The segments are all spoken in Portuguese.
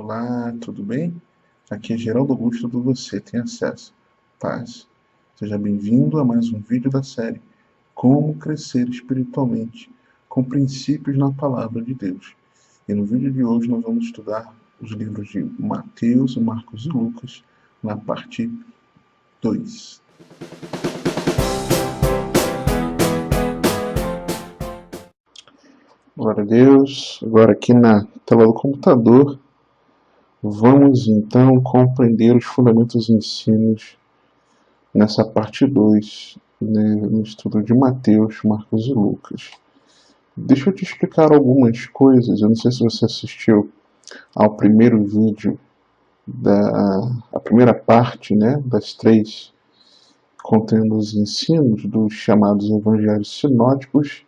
Olá, tudo bem? Aqui é Geraldo Augusto do Você Tem Acesso. Paz. Seja bem-vindo a mais um vídeo da série Como Crescer Espiritualmente, com princípios na Palavra de Deus. E no vídeo de hoje nós vamos estudar os livros de Mateus, Marcos e Lucas, na parte 2. Glória a Deus. Agora aqui na tela do computador, vamos então compreender os fundamentos e ensinos nessa parte 2, né, no estudo de Mateus, Marcos e Lucas. Deixa eu te explicar algumas coisas. Eu não sei se você assistiu ao primeiro vídeo, a primeira parte, né, das 3, contendo os ensinos dos chamados evangelhos sinóticos,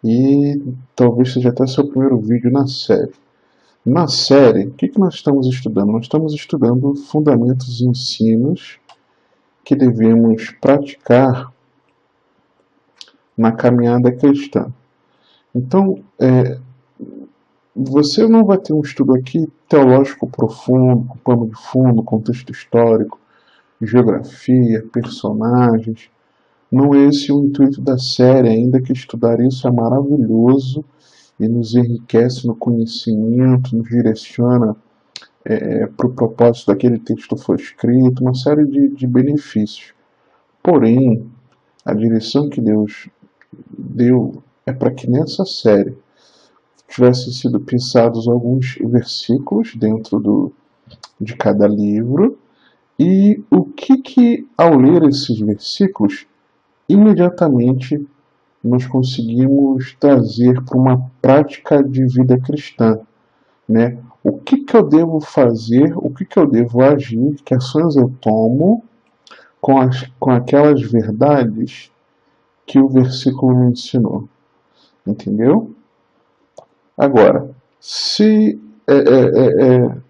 e talvez seja até seu primeiro vídeo na série. Na série, o que nós estamos estudando? Nós estamos estudando fundamentos e ensinos que devemos praticar na caminhada cristã. Então, você não vai ter um estudo aqui teológico profundo, com pano de fundo, contexto histórico, geografia, personagens. Não é esse o intuito da série, ainda que estudar isso é maravilhoso e nos enriquece no conhecimento, nos direciona para o propósito daquele texto foi escrito, uma série de benefícios. Porém, a direção que Deus deu é para que nessa série tivessem sido pensados alguns versículos dentro de cada livro, e o que ao ler esses versículos, imediatamente nós conseguimos trazer para uma prática de vida cristã, né? O que eu devo fazer, o que eu devo agir, que ações eu tomo com aquelas verdades que o versículo me ensinou. Entendeu? Agora, se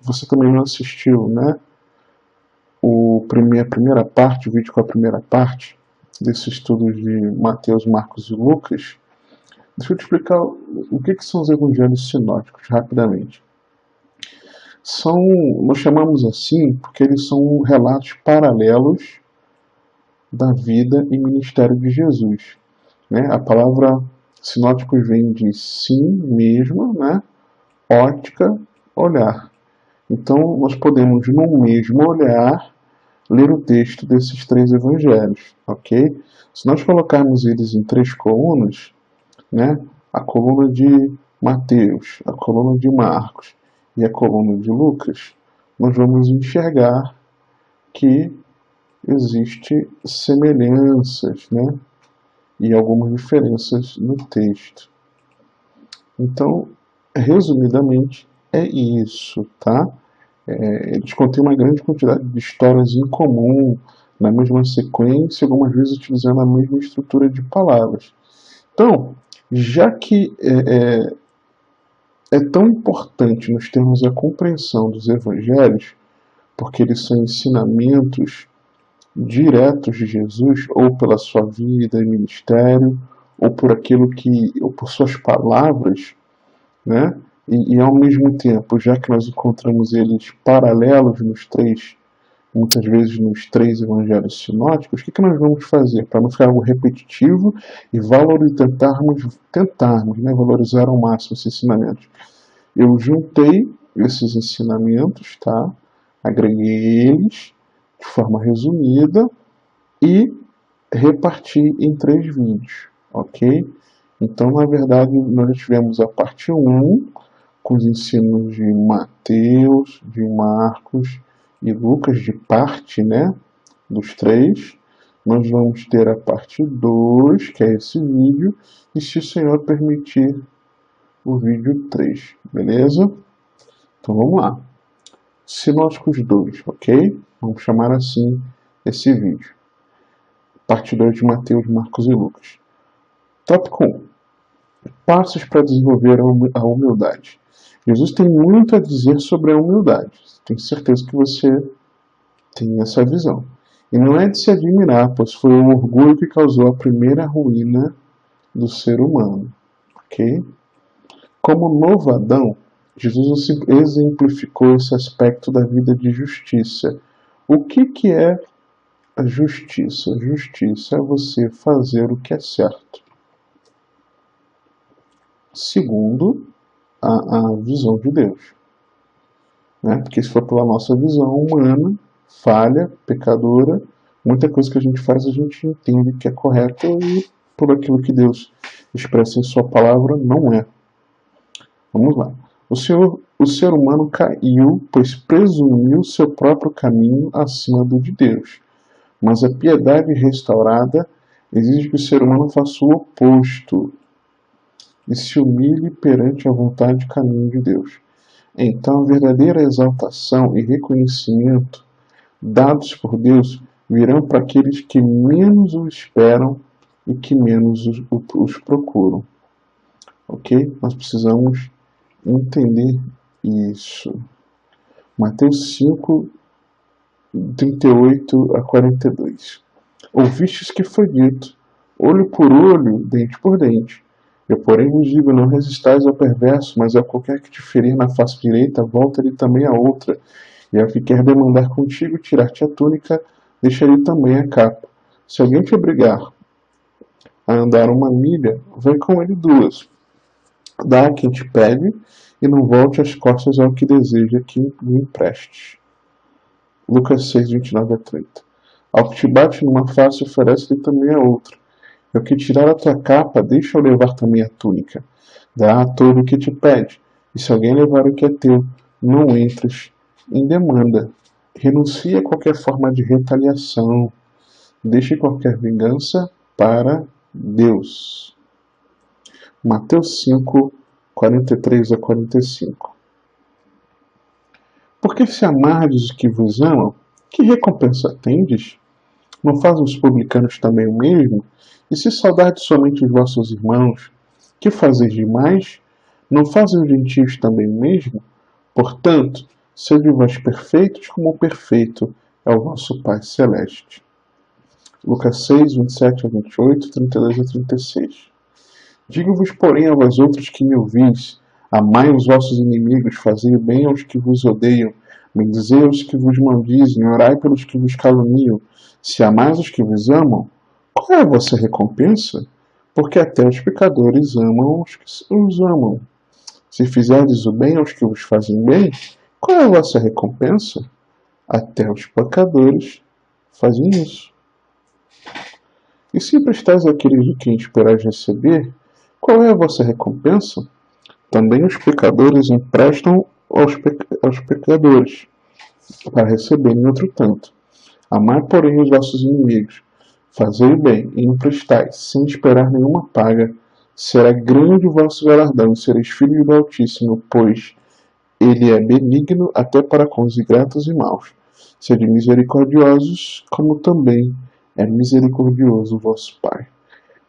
você também não assistiu, né, a primeira parte, o vídeo com a primeira parte desse estudo de Mateus, Marcos e Lucas, deixa eu te explicar o que são os evangelhos sinóticos, rapidamente. Nós chamamos assim porque eles são relatos paralelos da vida e ministério de Jesus, né? A palavra sinóticos vem de sim mesmo, né? Ótica, olhar. Então nós podemos, num mesmo olhar, ler o texto desses 3 evangelhos, ok? Se nós colocarmos eles em 3 colunas, né? A coluna de Mateus, a coluna de Marcos e a coluna de Lucas, nós vamos enxergar que existe semelhanças, né? E algumas diferenças no texto. Então, resumidamente, é isso, tá? Eles contêm uma grande quantidade de histórias em comum, na mesma sequência, algumas vezes utilizando a mesma estrutura de palavras. Então, já que é tão importante nós termos a compreensão dos evangelhos, porque eles são ensinamentos diretos de Jesus, ou pela sua vida e ministério, ou ou por suas palavras, né? E ao mesmo tempo, já que nós encontramos eles paralelos muitas vezes nos 3 evangelhos sinóticos, o que nós vamos fazer para não ficar algo repetitivo e tentarmos, né, valorizar ao máximo esses ensinamentos? Eu juntei esses ensinamentos, tá? Agreguei eles de forma resumida e reparti em 3 vídeos, ok? Então, na verdade, nós já tivemos a parte 1, com os ensinos de Mateus, de Marcos e Lucas, de parte, né, dos 3. Nós vamos ter a parte 2, que é esse vídeo, e se o Senhor permitir, o vídeo 3, beleza? Então vamos lá. Sinóticos 2, ok? Vamos chamar assim esse vídeo. Parte 2 de Mateus, Marcos e Lucas. Tópico 1. Passos para desenvolver a humildade. Jesus tem muito a dizer sobre a humildade. Tenho certeza que você tem essa visão. E não é de se admirar, pois foi o orgulho que causou a primeira ruína do ser humano. Ok? Como novo Adão, Jesus exemplificou esse aspecto da vida de justiça. O que é a justiça? A justiça é você fazer o que é certo, segundo a visão de Deus. Né? Porque se for pela nossa visão humana, falha, pecadora, muita coisa que a gente faz a gente entende que é correta e por aquilo que Deus expressa em sua palavra não é. Vamos lá. O ser humano caiu, pois presumiu seu próprio caminho acima do de Deus. Mas a piedade restaurada exige que o ser humano faça o oposto e se humilhe perante a vontade e caminho de Deus. Então, a verdadeira exaltação e reconhecimento dados por Deus virão para aqueles que menos o esperam e que menos os procuram. Ok? Nós precisamos entender isso. Mateus 5, 38 a 42. Ouvistes que foi dito, olho por olho, dente por dente. Eu, porém, vos digo, não resistais ao perverso, mas a qualquer que te ferir na face direita, volta-lhe também a outra. E ao que quer demandar contigo, tirar-te a túnica, deixa-lhe também a capa. Se alguém te obrigar a andar 1 milha, vai com ele 2. Dá a quem te pede, e não volte as costas ao que deseja que lhe empreste. Lucas 6, 29 a 30. Ao que te bate numa face, oferece-lhe também a outra. E ao que tirar a tua capa, deixa-o levar também a túnica. Dá a todo o que te pede, e se alguém levar o que é teu, não entres em demanda. Renuncie a qualquer forma de retaliação. Deixe qualquer vingança para Deus. Mateus 5, 43 a 45. Porque se amardes os que vos amam, que recompensa tendes? Não fazem os publicanos também o mesmo? E se saudardes somente os vossos irmãos, que fazeis demais? Não fazem os gentios também o mesmo? Portanto, sede vós perfeitos, como o perfeito é o vosso Pai Celeste. Lucas 6, 27 a 28, 32 a 36. Digo-vos, porém, a vós outros que me ouvis, amai os vossos inimigos, fazei o bem aos que vos odeiam, bendizei aos que vos maldizem, orai pelos que vos caluniam. Se amais os que vos amam, qual é a vossa recompensa? Porque até os pecadores amam os que os amam. Se fizerdes o bem aos que vos fazem bem, qual é a vossa recompensa? Até os pecadores fazem isso. E se prestais àqueles de quem esperais receber, qual é a vossa recompensa? Também os pecadores emprestam aos pecadores, para receberem outro tanto. Amai, porém, os vossos inimigos, fazei o bem e emprestai, sem esperar nenhuma paga. Será grande o vosso galardão, e sereis filhos do Altíssimo, pois ele é benigno até para com os ingratos e maus. Sede misericordiosos, como também é misericordioso o vosso Pai.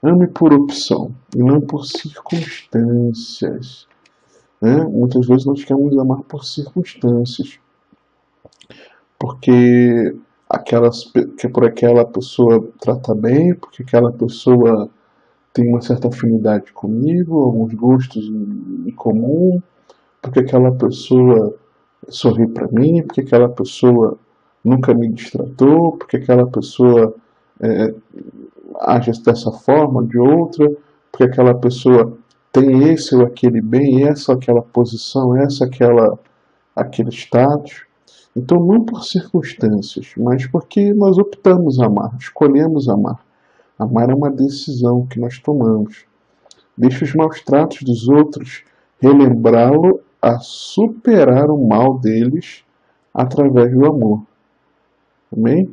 Ame por opção e não por circunstâncias. Muitas vezes nós queremos amar por circunstâncias, porque por aquela pessoa trata bem, porque aquela pessoa tem uma certa afinidade comigo, alguns gostos em comum, porque aquela pessoa sorri para mim, porque aquela pessoa nunca me distratou, porque aquela pessoa age dessa forma ou de outra, porque aquela pessoa tem esse ou aquele bem, essa ou aquela posição, aquele status. Então, não por circunstâncias, mas porque nós optamos amar, escolhemos amar. Amar é uma decisão que nós tomamos. Deixe os maus tratos dos outros relembrá-lo a superar o mal deles através do amor. Amém?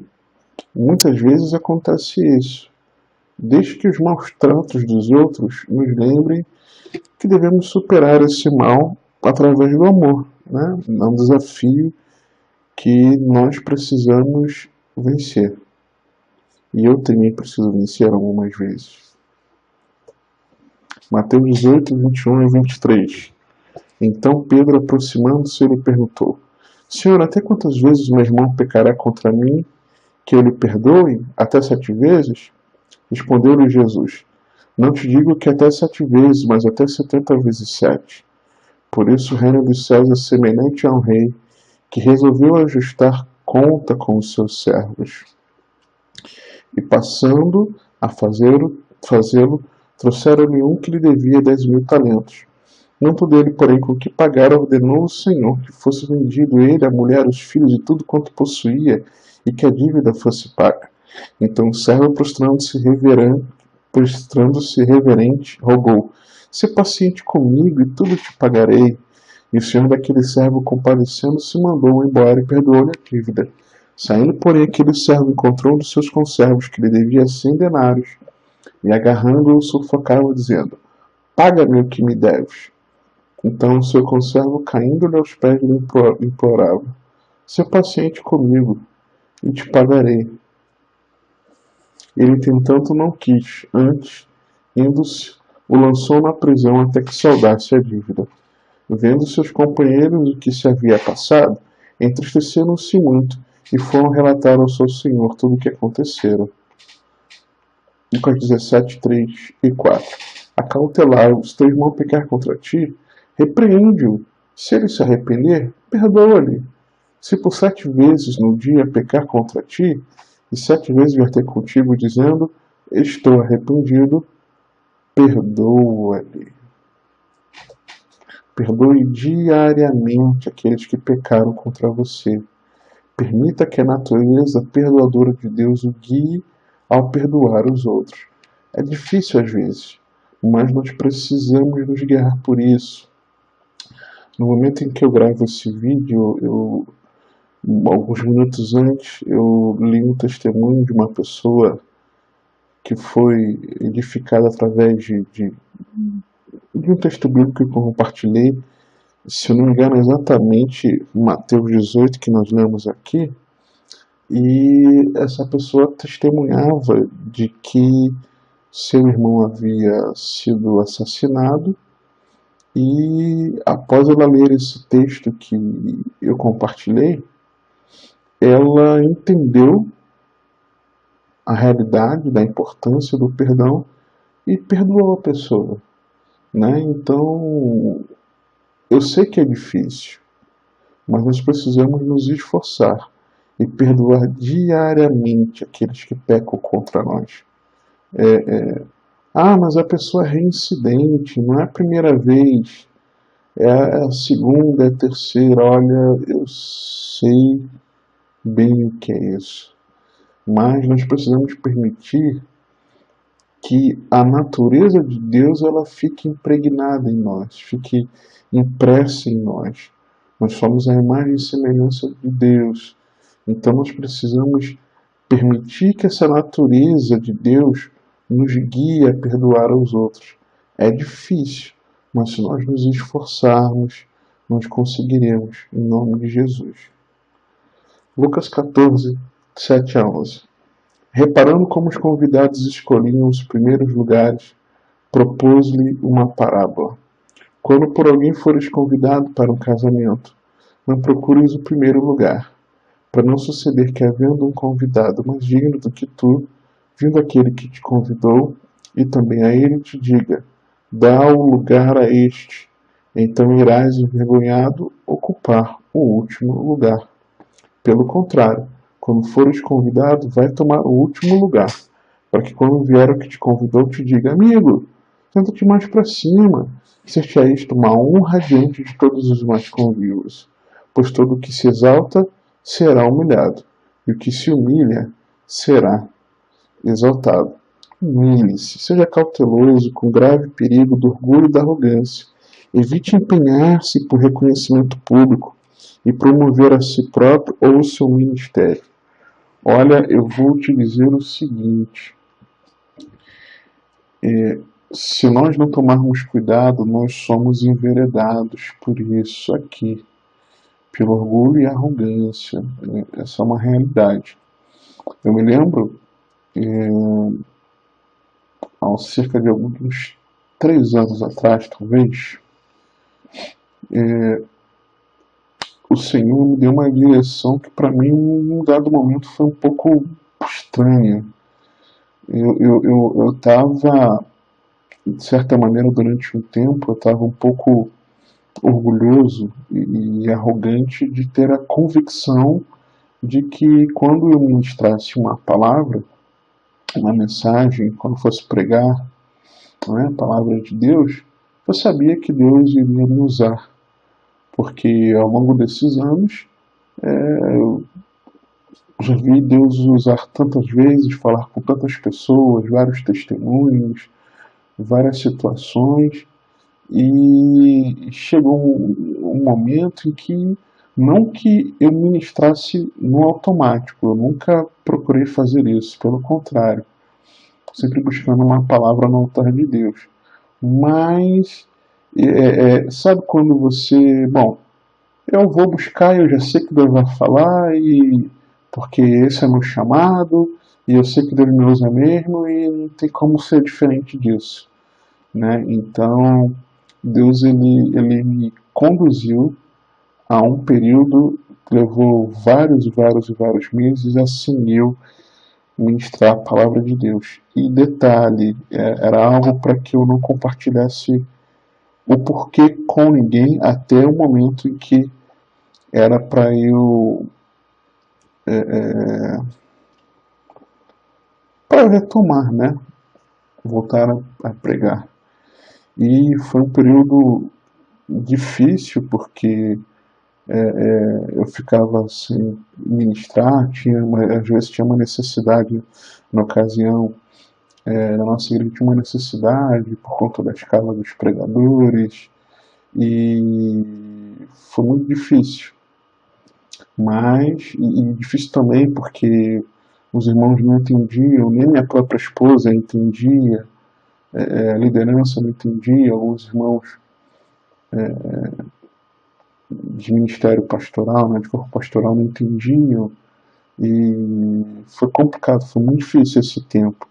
Muitas vezes acontece isso. Deixe que os maus tratos dos outros nos lembrem que devemos superar esse mal através do amor. É um desafio que nós precisamos vencer. E eu também preciso vencer algumas vezes. Mateus 18, 21 e 23. Então Pedro, aproximando-se, lhe perguntou: Senhor, até quantas vezes meu irmão pecará contra mim, que eu lhe perdoe? Até 7 vezes? Respondeu-lhe Jesus: Não te digo que até 7 vezes, mas até 70 vezes 7. Por isso o reino dos céus é semelhante a um rei que resolveu ajustar conta com os seus servos. E passando a fazê-lo, trouxeram-lhe um que lhe devia 10.000 talentos. Não podendo, porém, com o que pagar, ordenou o Senhor que fosse vendido ele, a mulher, os filhos e tudo quanto possuía, e que a dívida fosse paga. Então o servo, prostrando-se reverente, rogou: "Se paciente comigo, e tudo te pagarei." E o senhor daquele servo, compadecendo-se, mandou-o embora e perdoou-lhe a dívida. Saindo, porém, aquele servo encontrou um dos seus conservos que lhe devia 100 denários, e agarrando-o, sufocava, dizendo: "Paga-me o que me deves." Então o seu conservo, caindo-lhe aos pés, lhe implorava: "Se paciente comigo, e te pagarei." Ele, entretanto, não quis. Antes, indo-se, o lançou na prisão até que saldasse a dívida. Vendo seus companheiros o que se havia passado, entristeceram-se muito e foram relatar ao seu senhor tudo o que acontecera. Lucas 17, 3 e 4. Acautelai-o, se teu irmão pecar contra ti, repreende-o. Se ele se arrepender, perdoa-lhe. Se por 7 vezes no dia pecar contra ti, e 7 vezes vier ter contigo, dizendo: "Estou arrependido", perdoa-lhe. Perdoe diariamente aqueles que pecaram contra você. Permita que a natureza perdoadora de Deus o guie ao perdoar os outros. É difícil às vezes, mas nós precisamos nos guiar por isso. No momento em que eu gravo esse vídeo, alguns minutos antes, eu li um testemunho de uma pessoa que foi edificada através de um texto bíblico que eu compartilhei. Se eu não me engano, é exatamente Mateus 18 que nós lemos aqui. E essa pessoa testemunhava de que seu irmão havia sido assassinado, e após ela ler esse texto que eu compartilhei, ela entendeu a realidade da importância do perdão e perdoou a pessoa, né? Então, eu sei que é difícil, mas nós precisamos nos esforçar e perdoar diariamente aqueles que pecam contra nós. Mas a pessoa é reincidente, não é a primeira vez, é a segunda, é a terceira. Olha, eu sei bem o que é isso, mas nós precisamos permitir que a natureza de Deus ela fique impregnada em nós, fique impressa em nós. Nós somos a imagem e semelhança de Deus, então nós precisamos permitir que essa natureza de Deus nos guie a perdoar aos outros. É difícil, mas se nós nos esforçarmos, nós conseguiremos, em nome de Jesus. Lucas 14, 7 a 11. Reparando como os convidados escolhiam os primeiros lugares, propôs-lhe uma parábola. Quando por alguém fores convidado para um casamento, não procures o primeiro lugar, para não suceder que, havendo um convidado mais digno do que tu, vindo aquele que te convidou, e também a ele te diga: "Dá o lugar a este", então irás envergonhado ocupar o último lugar. Pelo contrário, quando fores convidado, vai tomar o último lugar, para que quando vier o que te convidou te diga: "Amigo, senta-te mais para cima", ser-te-á isto uma honra diante de todos os mais convivos. Pois todo o que se exalta será humilhado, e o que se humilha será exaltado. Humilhe-se, seja cauteloso com o grave perigo do orgulho e da arrogância. Evite empenhar-se por reconhecimento público e promover a si próprio ou o seu ministério. Olha, eu vou te dizer o seguinte: se nós não tomarmos cuidado, nós somos enveredados por isso aqui, pelo orgulho e arrogância. Essa é uma realidade. Eu me lembro, há cerca de alguns 3 anos atrás, talvez, o Senhor me deu uma direção que para mim, em um dado momento, foi um pouco estranha. Eu estava, de certa maneira, durante um tempo, eu estava um pouco orgulhoso e arrogante de ter a convicção de que quando eu ministrasse uma palavra, uma mensagem, quando fosse pregar, né, a palavra de Deus, eu sabia que Deus iria me usar, porque ao longo desses anos eu já vi Deus usar tantas vezes, falar com tantas pessoas, vários testemunhos, várias situações, e chegou um momento em que, não que eu ministrasse no automático, eu nunca procurei fazer isso, pelo contrário, sempre buscando uma palavra no altar de Deus. Mas, sabe quando você, bom, eu vou buscar, eu já sei que Deus vai falar, e porque esse é meu chamado, e eu sei que Deus me usa mesmo, e não tem como ser diferente disso, né? Então, Deus ele me conduziu a um período que levou vários e vários e vários meses, assim eu ministrar a palavra de Deus. E detalhe, era algo para que eu não compartilhasse o porquê com ninguém até o momento em que era para eu para retomar, né? Voltar a pregar. E foi um período difícil porque eu ficava sem ministrar, às vezes tinha uma necessidade na ocasião, na nossa igreja tinha uma necessidade por conta da escala dos pregadores, e foi muito difícil. Mas, e difícil também porque os irmãos não entendiam, nem minha própria esposa entendia, a liderança não entendia, alguns irmãos de ministério pastoral, né, de corpo pastoral não entendiam, e foi complicado, foi muito difícil esse tempo.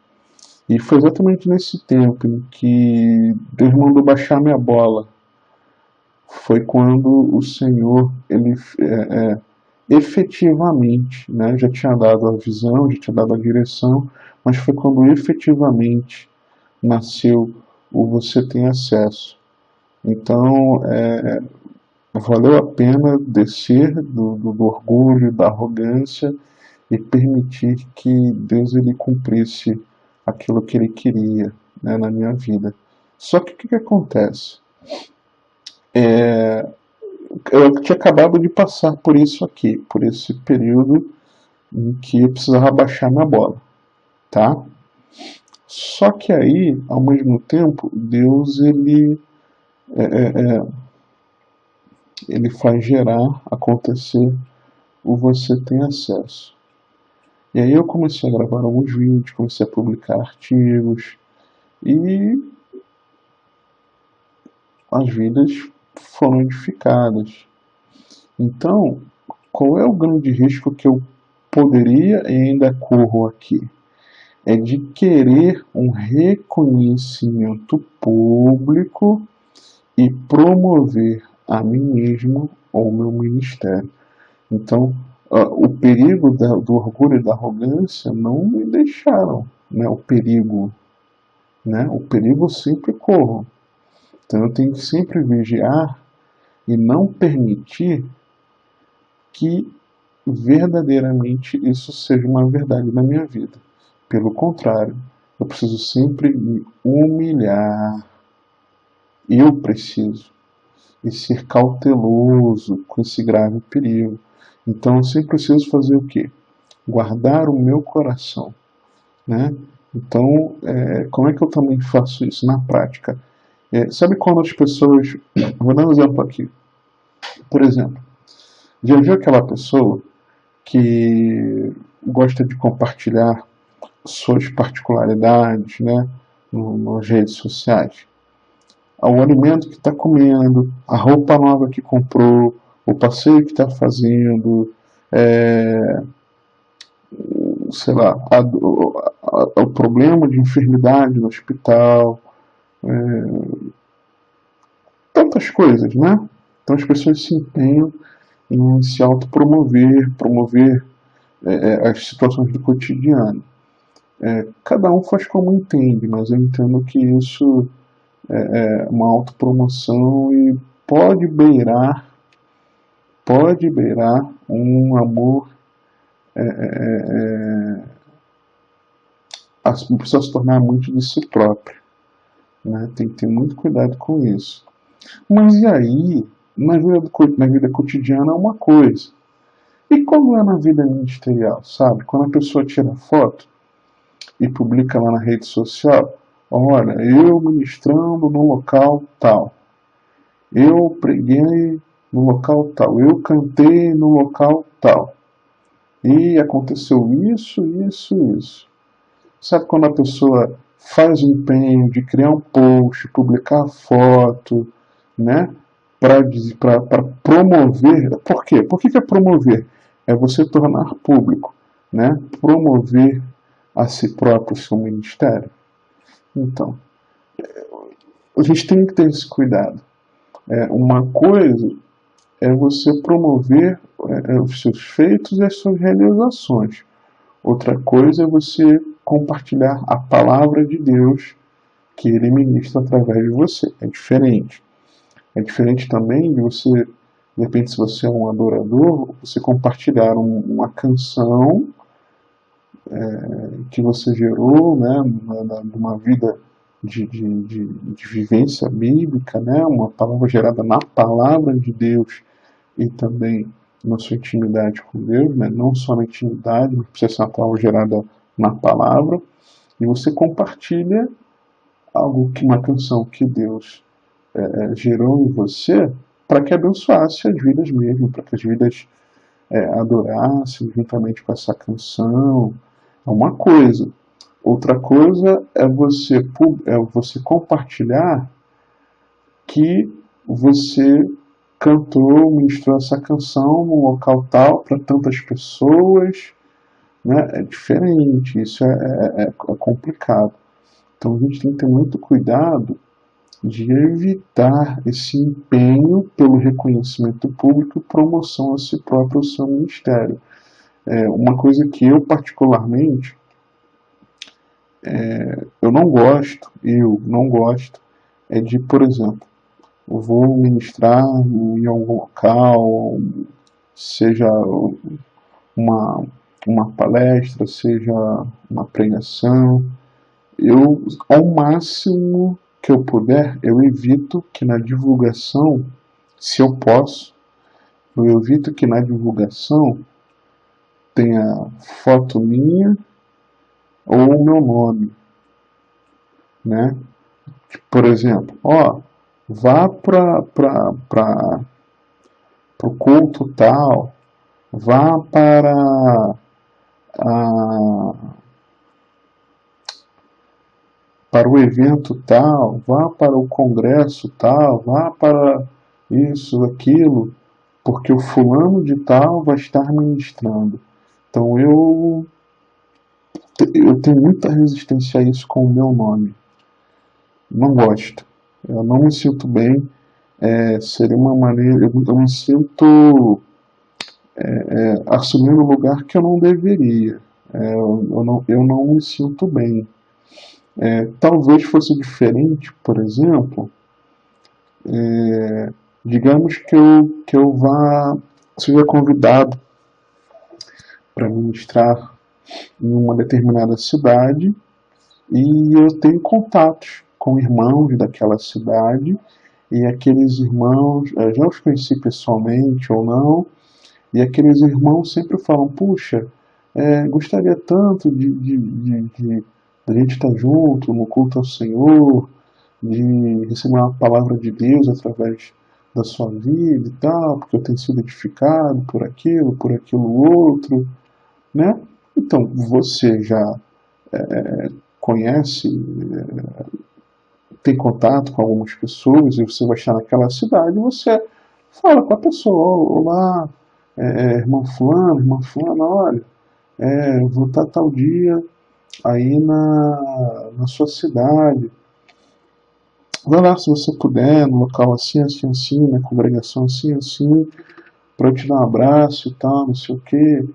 E foi exatamente nesse tempo em que Deus mandou baixar minha bola. Foi quando o Senhor, ele efetivamente, né, já tinha dado a visão, já tinha dado a direção, mas foi quando efetivamente nasceu o Você Tem Acesso. Então, valeu a pena descer do orgulho, da arrogância, e permitir que Deus ele cumprisse aquilo que ele queria, né, na minha vida. Só que o que acontece? Eu tinha acabado de passar por isso aqui, por esse período em que eu precisava baixar minha bola, tá? Só que aí, ao mesmo tempo, Deus ele faz gerar, acontecer, o Você Tem Acesso. E aí eu comecei a gravar alguns vídeos, comecei a publicar artigos, e as vidas foram edificadas. Então, qual é o grande risco que eu poderia e ainda corro aqui? É de querer um reconhecimento público e promover a mim mesmo ou o meu ministério. Então, o perigo do orgulho e da arrogância não me deixaram, né, o perigo. Né, o perigo eu sempre corro. Então eu tenho que sempre vigiar e não permitir que verdadeiramente isso seja uma verdade na minha vida. Pelo contrário, eu preciso sempre me humilhar. Eu preciso. E ser cauteloso com esse grave perigo. Então eu sempre preciso fazer o quê? Guardar o meu coração. Né? Então, como é que eu também faço isso na prática? Sabe quando as pessoas... Vou dar um exemplo aqui. Por exemplo, já viu aquela pessoa que gosta de compartilhar suas particularidades, né, nas redes sociais? O alimento que está comendo, a roupa nova que comprou, o passeio que está fazendo, sei lá, o problema de enfermidade no hospital, tantas coisas, né? Então as pessoas se empenham em se autopromover, promover as situações do cotidiano. Cada um faz como entende, mas eu entendo que isso é uma autopromoção e pode beirar um amor, a pessoa se tornar amante de si própria, né? Tem que ter muito cuidado com isso. Mas e aí, na vida cotidiana é uma coisa. E como é na vida ministerial, sabe? Quando a pessoa tira foto e publica lá na rede social, olha, eu ministrando no local tal, eu preguei no local tal, eu cantei no local tal, e aconteceu isso, isso, isso. Sabe quando a pessoa faz o empenho de criar um post, publicar foto, né? Para promover. Por quê? Por que é promover? É você tornar público, né? Promover a si próprio o seu ministério. Então, a gente tem que ter esse cuidado. Uma coisa é você promover os seus feitos e as suas realizações. Outra coisa é você compartilhar a palavra de Deus que Ele ministra através de você. É diferente. É diferente também de você, de repente, se você é um adorador, você compartilhar uma canção que você gerou, né, numa vida de vivência bíblica, né, uma palavra gerada na palavra de Deus e também na sua intimidade com Deus, né, não só na intimidade, mas precisa ser uma palavra gerada na palavra, e você compartilha uma canção que Deus gerou em você para que abençoasse as vidas mesmo, para que as vidas adorassem juntamente com essa canção. É uma coisa. Outra coisa é você compartilhar que você cantou, ministrou essa canção num local tal para tantas pessoas, né? É diferente, isso é complicado. Então a gente tem que ter muito cuidado de evitar esse empenho pelo reconhecimento público e promoção a si próprio ao seu ministério. Uma coisa que eu particularmente eu não gosto é de, por exemplo, eu vou ministrar em algum local, seja uma palestra, seja uma pregação, eu, ao máximo que eu puder, eu evito que na divulgação, se eu posso, eu evito que na divulgação tenha foto minha ou o meu nome, né? Por exemplo, vá para o culto tal, vá para o evento tal, vá para o congresso tal, vá para isso, aquilo, porque o fulano de tal vai estar ministrando. Então eu tenho muita resistência a isso com o meu nome. Não gosto. Eu não me sinto bem. Seria uma maneira. Eu me sinto assumindo um lugar que eu não deveria. Eu não me sinto bem. Talvez fosse diferente, por exemplo, digamos que eu seja convidado para ministrar em uma determinada cidade e eu tenho contatos com irmãos daquela cidade e aqueles irmãos, já os conheci pessoalmente ou não, e aqueles irmãos sempre falam, puxa, gostaria tanto de a gente estar junto no culto ao Senhor, de receber uma palavra de Deus através da sua vida e tal, porque eu tenho sido edificado por aquilo outro, né? Então, você já conhece, tem contato com algumas pessoas e você vai estar naquela cidade, você fala com a pessoa, olá, irmã fulana, olha, eu vou estar tal dia aí na sua cidade. Vai lá se você puder, no local assim, assim, assim, na congregação assim, assim, para eu te dar um abraço e tal, não sei o que.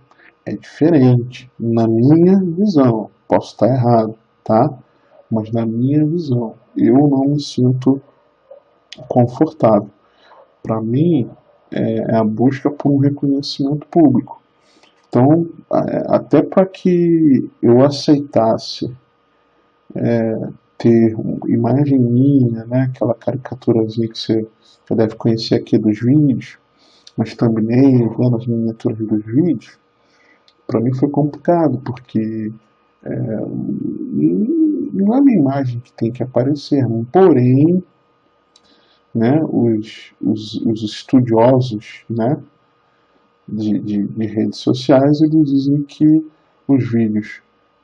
É diferente, na minha visão. Posso estar errado, tá? Mas na minha visão, eu não me sinto confortável. Para mim, é a busca por um reconhecimento público. Então, até para que eu aceitasse ter uma imagem minha, né, aquela caricaturazinha que você já deve conhecer aqui dos vídeos, nas thumbnails, né, nas miniaturas dos vídeos, para mim foi complicado, porque não é minha imagem que tem que aparecer, né? Porém, né, os estudiosos, né, de redes sociais, eles dizem que os vídeos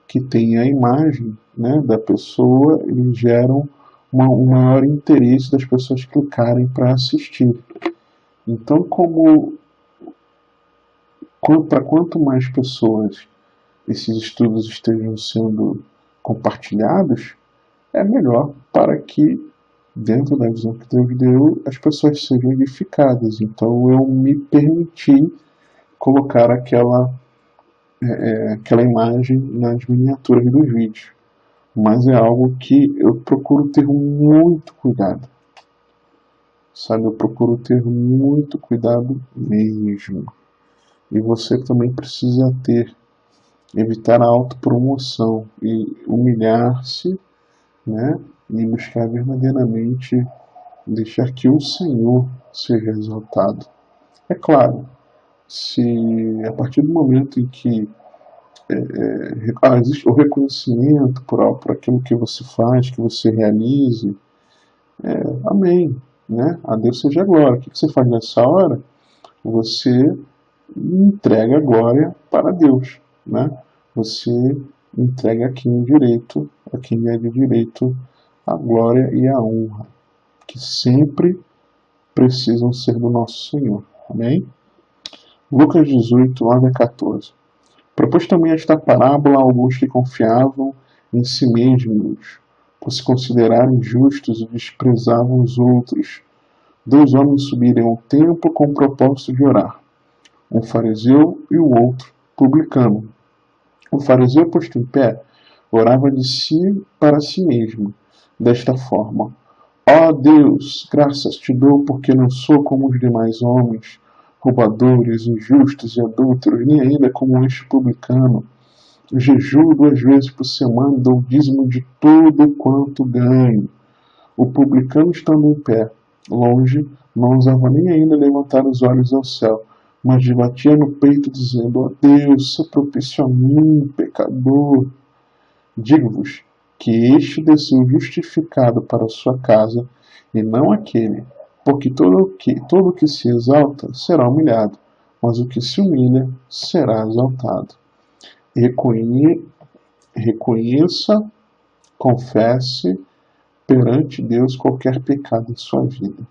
que têm a imagem, né, da pessoa, eles geram um maior interesse das pessoas clicarem para assistir. Então, para quanto mais pessoas esses estudos estejam sendo compartilhados, é melhor para que, dentro da visão que Deus deu, as pessoas sejam edificadas. Então eu me permiti colocar aquela imagem nas miniaturas dos vídeos. Mas é algo que eu procuro ter muito cuidado. Sabe, eu procuro ter muito cuidado mesmo. E você também precisa evitar a autopromoção e humilhar-se, né? E buscar verdadeiramente deixar que o Senhor seja exaltado. É claro, se a partir do momento em que existe o reconhecimento por aquilo que você faz, que você realize, amém, né? A Deus seja a glória. O que você faz nessa hora? Você entrega a glória para Deus, né? Você entrega a quem é de direito a glória e a honra, que sempre precisam ser do nosso Senhor. Amém? Lucas 18, 9 a 14. Propôs também esta parábola a alguns que confiavam em si mesmos, por se considerarem justos e desprezavam os outros. 2 homens subiram ao templo com o propósito de orar, um fariseu e o outro publicano. O fariseu, posto em pé, orava de si para si mesmo, desta forma: Ó Deus, graças te dou porque não sou como os demais homens, roubadores, injustos e adúlteros, nem ainda como este publicano. Jejuo 2 vezes por semana, dou o dízimo de tudo quanto ganho. O publicano, estando em pé, longe, não ousava nem ainda levantar os olhos ao céu, mas batia no peito, dizendo: Ó Deus, se propício a mim, pecador. Digo-vos que este desceu justificado para a sua casa, e não aquele, porque todo que se exalta será humilhado, mas o que se humilha será exaltado. Reconheça, confesse perante Deus qualquer pecado em sua vida.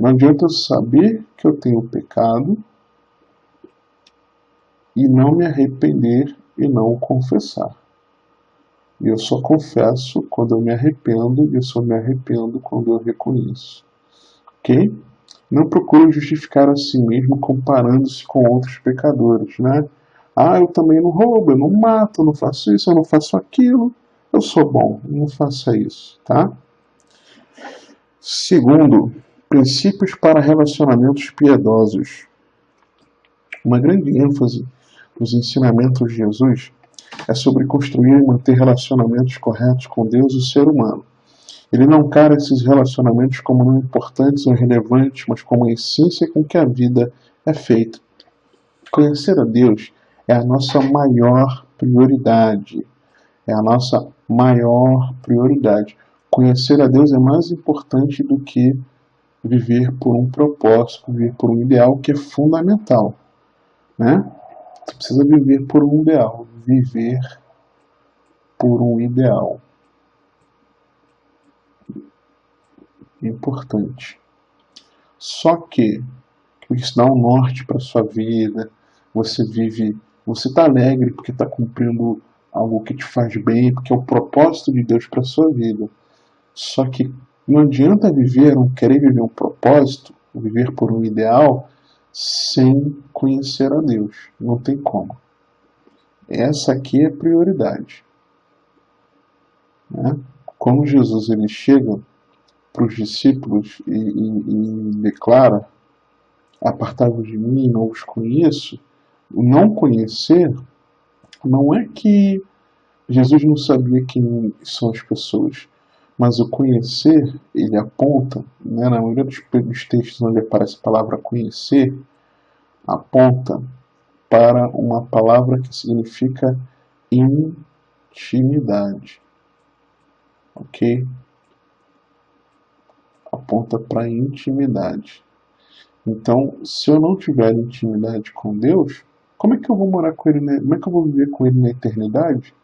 Não adianta eu saber que eu tenho pecado e não me arrepender e não o confessar. E eu só confesso quando eu me arrependo, e eu só me arrependo quando eu reconheço. Ok? Não procure justificar a si mesmo comparando-se com outros pecadores, né? Eu também não roubo, eu não mato, eu não faço isso, eu não faço aquilo. Eu sou bom, não faça isso, tá? Segundo, princípios para relacionamentos piedosos. Uma grande ênfase nos ensinamentos de Jesus é sobre construir e manter relacionamentos corretos com Deus e o ser humano. Ele não encara esses relacionamentos como não importantes ou irrelevantes, mas como a essência com que a vida é feita. Conhecer a Deus é a nossa maior prioridade. É a nossa maior prioridade. Conhecer a Deus é mais importante do que viver por um propósito, viver por um ideal que é fundamental, né? Você precisa viver por um ideal, viver por um ideal. Importante. Só que isso dá um norte para sua vida. Você está alegre porque está cumprindo algo que te faz bem, porque é o propósito de Deus para sua vida. Só que não adianta querer viver um propósito, viver por um ideal, sem conhecer a Deus. Não tem como. Essa aqui é a prioridade. Né? Quando Jesus ele chega para os discípulos e declara: apartai-vos de mim, não os conheço. O não conhecer não é que Jesus não sabia quem são as pessoas, mas o conhecer, ele aponta, né, na maioria dos textos onde aparece a palavra conhecer, aponta para uma palavra que significa intimidade. Ok? Aponta para intimidade. Então, se eu não tiver intimidade com Deus, como é que eu vou morar com Ele? Como é que eu vou viver com Ele na eternidade?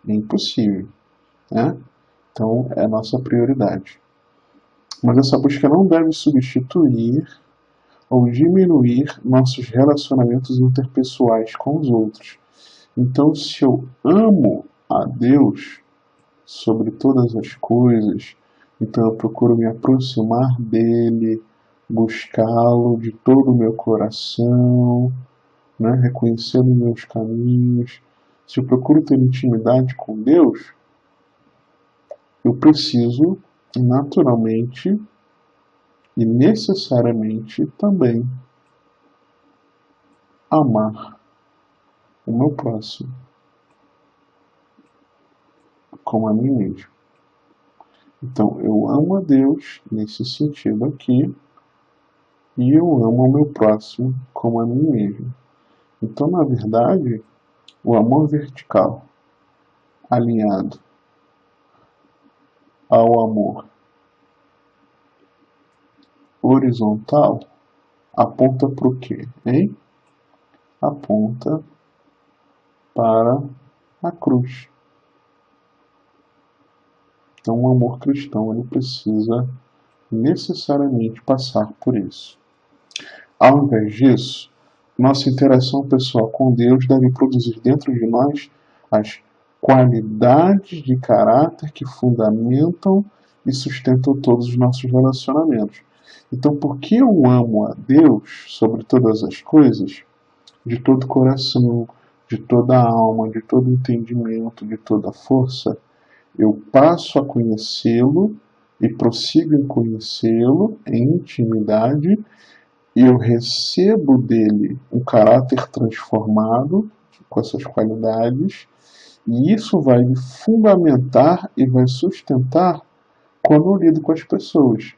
É impossível, né? Então, é a nossa prioridade. Mas essa busca não deve substituir ou diminuir nossos relacionamentos interpessoais com os outros. Então, se eu amo a Deus sobre todas as coisas, então eu procuro me aproximar dele, buscá-lo de todo o meu coração, né, reconhecendo meus caminhos. Se eu procuro ter intimidade com Deus, eu preciso naturalmente e necessariamente também amar o meu próximo como a mim mesmo. Então, eu amo a Deus nesse sentido aqui, e eu amo o meu próximo como a mim mesmo. Então, na verdade, o amor vertical, alinhado ao amor horizontal, aponta para o quê, hein? Aponta para a cruz. Então, o amor cristão, ele precisa necessariamente passar por isso. Ao invés disso, nossa interação pessoal com Deus deve produzir dentro de nós as qualidades de caráter que fundamentam e sustentam todos os nossos relacionamentos. Então, porque eu amo a Deus sobre todas as coisas, de todo o coração, de toda a alma, de todo o entendimento, de toda a força, eu passo a conhecê-lo e prossigo em conhecê-lo em intimidade, e eu recebo dele um caráter transformado com essas qualidades, e isso vai me fundamentar e vai sustentar quando eu lido com as pessoas.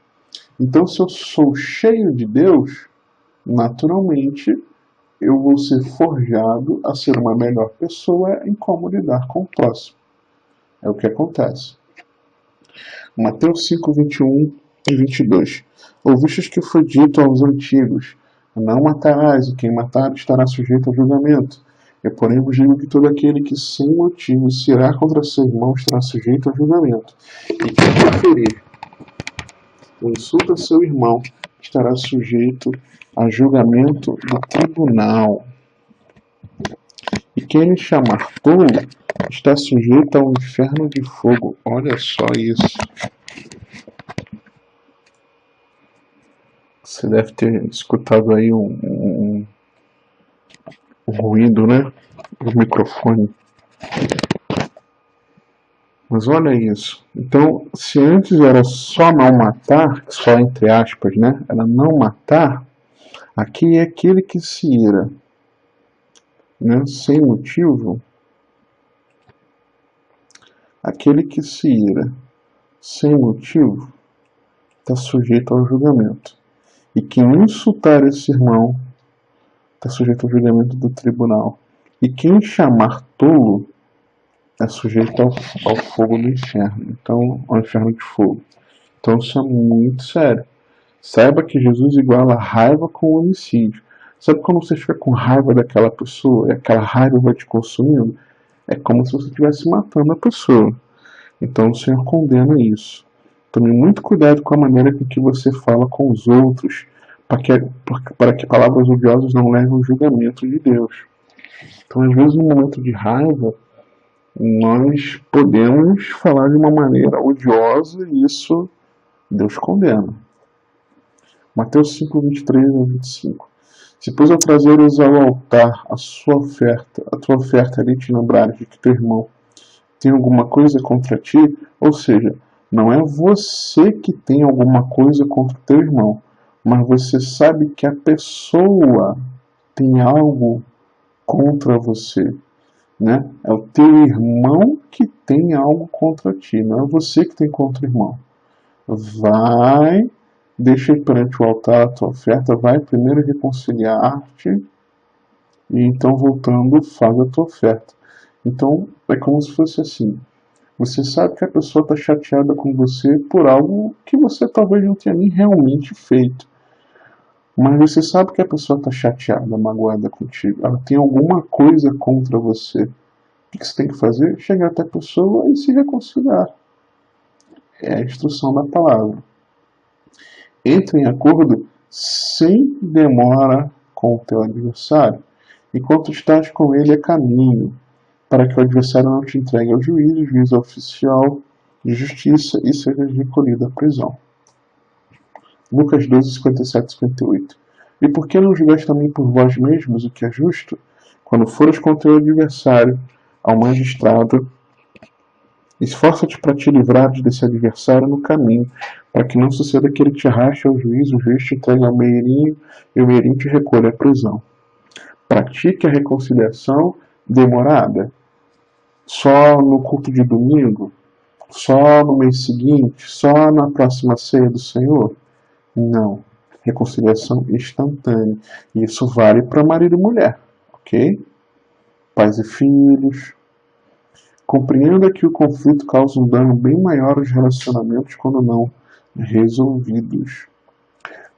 Então, se eu sou cheio de Deus, naturalmente eu vou ser forjado a ser uma melhor pessoa em como lidar com o próximo. É o que acontece. Mateus 5, 21 e 22. Ouvistes que foi dito aos antigos: não matarás, e quem matar estará sujeito ao julgamento. Eu, porém, vos digo que todo aquele que sem motivo se irá contra seu irmão estará sujeito ao julgamento. E quem preferir o insulto a seu irmão estará sujeito a julgamento do tribunal. E quem lhe chamar tolo está sujeito ao inferno de fogo. Olha só isso. Você deve ter escutado aí um ruído, né? Do microfone. Mas olha isso. Então, se antes era só não matar, só entre aspas, né? Era não matar, aqui é aquele que se ira, né? Sem motivo. Aquele que se ira sem motivo está sujeito ao julgamento. E quem insultar esse irmão está sujeito ao julgamento do tribunal. E quem chamar tolo é sujeito ao fogo do inferno. Então, ao inferno de fogo. Então, isso é muito sério. Saiba que Jesus iguala raiva com homicídio. Sabe quando você fica com raiva daquela pessoa e aquela raiva vai te consumindo? É como se você estivesse matando a pessoa. Então, o Senhor condena isso. Tome muito cuidado com a maneira com que você fala com os outros, para que palavras odiosas não levem ao julgamento de Deus. Então, às vezes, no momento de raiva, nós podemos falar de uma maneira odiosa e isso Deus condena. Mateus 5, 23 a 25. Se, pois, ao trazeres ao altar a tua oferta ali te lembrares de que teu irmão tem alguma coisa contra ti, ou seja, Não é você que tem alguma coisa contra o teu irmão, mas você sabe que a pessoa tem algo contra você, né? É o teu irmão que tem algo contra ti, não é você que tem contra o irmão. Vai, deixa perante o altar a tua oferta, vai primeiro reconciliar-te e então voltando faz a tua oferta. Então é como se fosse assim. Você sabe que a pessoa está chateada com você por algo que você talvez não tenha nem realmente feito. Mas você sabe que a pessoa está chateada, magoada contigo. Ela tem alguma coisa contra você. O que você tem que fazer? Chegar até a pessoa e se reconciliar. É a instrução da palavra. Entre em acordo sem demora com o teu adversário, enquanto estás com ele a caminho, para que o adversário não te entregue ao juiz oficial de justiça e seja recolhido à prisão. Lucas 12, 57 e 58. E por que não julgais também por vós mesmos o que é justo? Quando fores contra o adversário, ao magistrado, esforça-te para te livrares desse adversário no caminho, para que não suceda que ele te arraste ao juiz, o juiz te entregue ao meirinho e o meirinho te recolha à prisão. Pratique a reconciliação demorada. Só no culto de domingo? Só no mês seguinte? Só na próxima ceia do Senhor? Não. Reconciliação instantânea. E isso vale para marido e mulher, ok? Pais e filhos. Compreenda que o conflito causa um dano bem maior aos relacionamentos quando não resolvidos.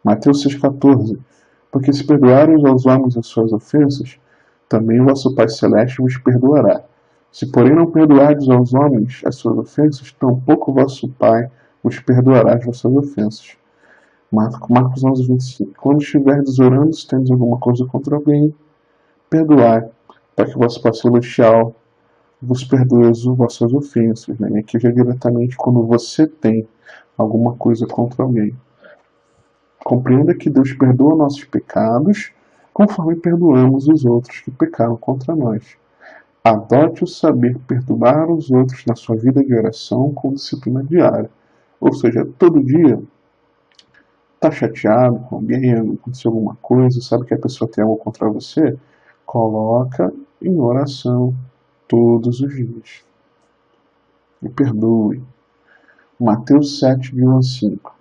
Mateus 6,14. Porque se perdoares aos homens as suas ofensas, também o vosso Pai Celeste vos perdoará. Se porém não perdoardes aos homens as suas ofensas, tampouco o vosso Pai vos perdoará as vossas ofensas. Marcos 11, 25. Quando estiverdes orando, se tendes alguma coisa contra alguém, perdoai, para que o vosso Pai Celestial vos perdoe as vossas ofensas. Né? E aqui já diretamente quando você tem alguma coisa contra alguém. Compreenda que Deus perdoa nossos pecados, conforme perdoamos os outros que pecaram contra nós. Adote o saber perdoar os outros na sua vida de oração com disciplina diária. Ou seja, todo dia está chateado com alguém, aconteceu alguma coisa, sabe que a pessoa tem algo contra você, coloca em oração todos os dias. E perdoe. Mateus 7, de 1 a 5.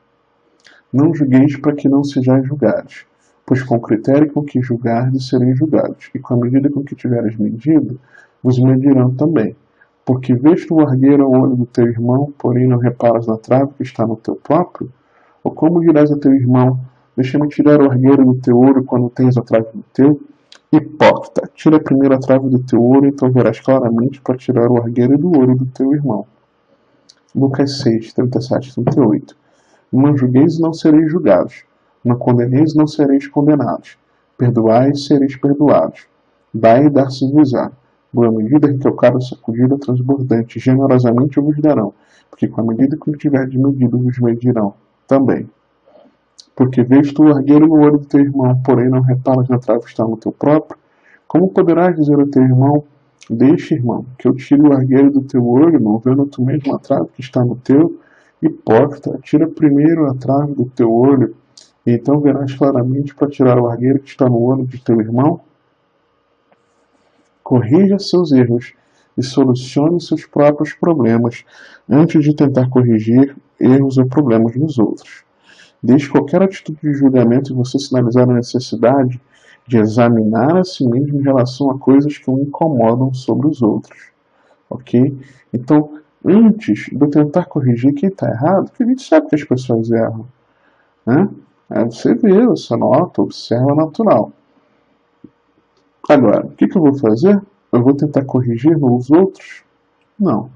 Não julgueis para que não sejais julgados, pois com o critério com que julgardes sereis julgados, e com a medida com que tiveres medido, vos medirão também. Porque vês tu o argueiro ao olho do teu irmão, porém não reparas na trave que está no teu próprio? Ou como dirás a teu irmão, deixa-me tirar o argueiro do teu olho quando tens a trave do teu? Hipócrita, tira primeiro a trave do teu olho, então verás claramente para tirar o argueiro do olho do teu irmão. Lucas 6, 37 e 38. Não julgueis e não sereis julgados. Não condeneis e não sereis condenados. Perdoai e sereis perdoados. Dai e dar-se-vos-á. Boa medida, recalcada, sacudida, transbordante, generosamente vos darão, porque com a medida que tiverdes medido vos medirão também. Porque vês tu o argueiro no olho do teu irmão, porém não reparas na trave que está no teu próprio? Como poderás dizer ao teu irmão, deixa, irmão, que eu tire o argueiro do teu olho, não vendo tu mesmo a trave que está no teu? Hipócrita, tira primeiro a trave do teu olho, e então verás claramente para tirar o argueiro que está no olho de teu irmão? Corrija seus erros e solucione seus próprios problemas antes de tentar corrigir erros ou problemas dos outros. Deixe qualquer atitude de julgamento e você sinalizar a necessidade de examinar a si mesmo em relação a coisas que o incomodam sobre os outros. Ok? Então, antes de eu tentar corrigir quem está errado, porque a gente sabe que as pessoas erram. Né? Aí você vê, você nota, observa, natural. Agora, o que eu vou fazer? Eu vou tentar corrigir nos outros? Não.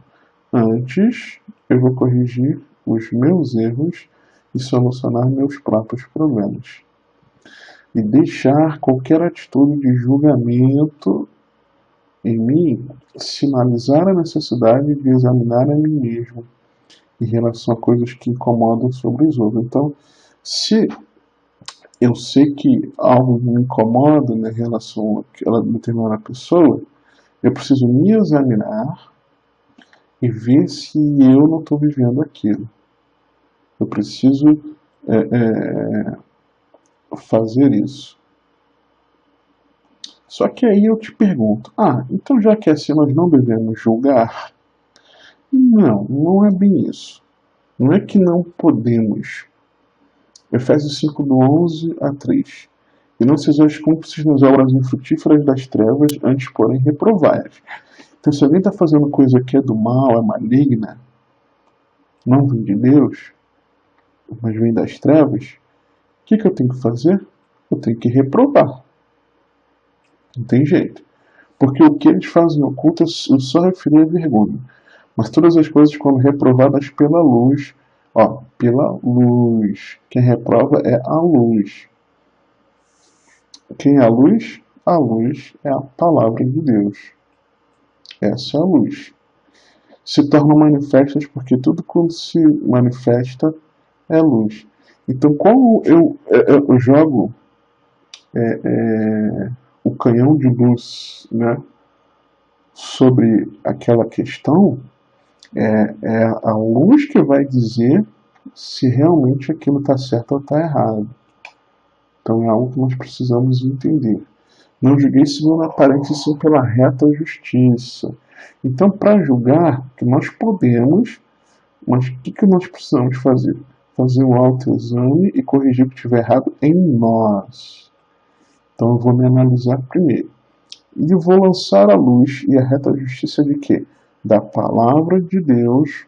Antes, eu vou corrigir os meus erros e solucionar meus próprios problemas. E deixar qualquer atitude de julgamento em mim sinalizar a necessidade de examinar a mim mesmo em relação a coisas que incomodam sobre os outros. Então, se eu sei que algo me incomoda, né, em relação àquela determinada pessoa, eu preciso me examinar e ver se eu não estou vivendo aquilo. Eu preciso fazer isso. Só que aí eu te pergunto, então já que é assim nós não devemos julgar? Não, não é bem isso. Não é que não podemos. Efésios 5, do 11 a 3. E não sejais cúmplices nas obras infrutíferas das trevas, antes porém reprovai-as. Então se alguém está fazendo coisa que é do mal, é maligna, não vem de Deus, mas vem das trevas, o que eu tenho que fazer? Eu tenho que reprovar. Não tem jeito. Porque o que eles fazem oculto eu só referi a vergonha. Mas todas as coisas, quando reprovadas pela luz, pela luz. Quem reprova é a luz. Quem é a luz? A luz é a palavra de Deus. Essa é a luz. Se tornam manifestas porque tudo quando se manifesta é luz. Então, como eu jogo o canhão de luz, né, sobre aquela questão, é a luz que vai dizer se realmente aquilo está certo ou está errado. Então é algo que nós precisamos entender. Não julguei segundo a aparência, sim pela reta justiça. Então, para julgar, que nós podemos, mas o que nós precisamos fazer? Fazer um autoexame e corrigir o que estiver errado em nós. Então eu vou me analisar primeiro. E vou lançar a luz e a reta justiça de quê? Da palavra de Deus